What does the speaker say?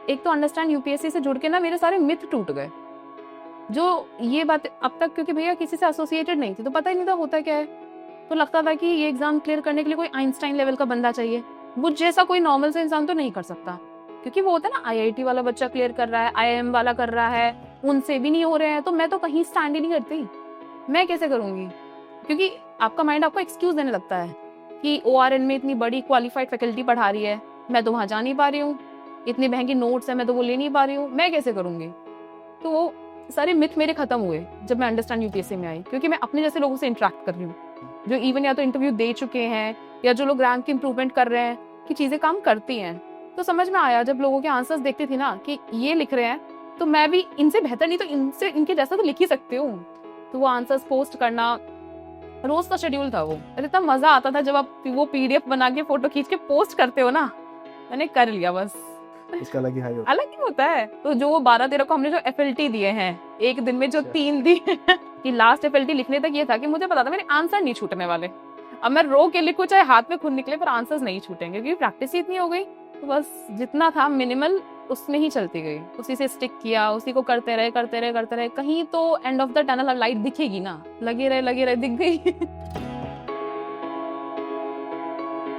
एक तो understand UPSC से जुड़ के ना मेरे सारे मिथ टूट गए, जो ये बात अब तक, क्योंकि भैया किसी से एसोसिएटेड नहीं थी तो पता ही नहीं था होता क्या है। तो लगता था कि ये एग्जाम क्लियर करने के लिए कोई आइंस्टाइन लेवल का बंदा चाहिए, मुझ जैसा कोई नॉर्मल से इंसान तो नहीं कर सकता, क्योंकि वो होता है ना आईआईटी वाला बच्चा क्लियर कर रहा है, आईआईएम वाला कर रहा है, उनसे भी नहीं हो रहे हैं, तो मैं तो कहीं स्टैंड ही नहीं करती, मैं कैसे करूंगी? क्योंकि आपका माइंड आपको एक्सक्यूज देने लगता है कि ओआरएन में इतनी बड़ी क्वालिफाइड फैकल्टी पढ़ा रही है, मैं तो वहां जा नहीं पा रही हूँ, इतनी महंगी नोट्स है मैं तो वो ले नहीं पा रही हूँ, मैं कैसे करूंगी? तो वो सारे मिथ मेरे खत्म हुए जब मैं अंडरस्टैंड यूपीएससी में आई, क्योंकि मैं अपने जैसे लोगों से इंटरेक्ट कर रही हूँ, जो इवन या तो इंटरव्यू दे चुके हैं या जो लोग रैंक की इंप्रूवमेंट कर रहे हैं कि चीजें काम करती हैं। तो समझ में आया जब लोगों के आंसर्स देखती थी ना कि ये लिख रहे हैं, तो मैं भी इनसे बेहतर नहीं तो इनसे इनके जैसा तो लिख ही सकती हूँ। तो वो आंसर्स पोस्ट करना रोज का शेड्यूल था वो। अरे इतना मजा आता था जब आप वो पीडीएफ बना के फोटो खींच के पोस्ट करते हो ना, मैंने कर लिया बस। इसका अलग ही हाई होता अलग ही होता है। तो जो वो 12-13 को हमने जो एफएलटी दिए हैं एक दिन में, जो 3 दिए कि लास्ट एफएलटी लिखने तक ये था कि मुझे पता था मेरे आंसर नहीं छूटने वाले, अब मैं रो के लिखूं चाहे हाथ में खून निकले पर आंसर्स नहीं छूटेंगे, क्योंकि प्रैक्टिस ही इतनी हो गई। तो बस जितना था मिनिमल उसमें ही चलती गई, उसी से स्टिक किया, उसी को करते रहे, कहीं तो end of the tunnel light दिखेगी ना, लगे रहे दिख गई।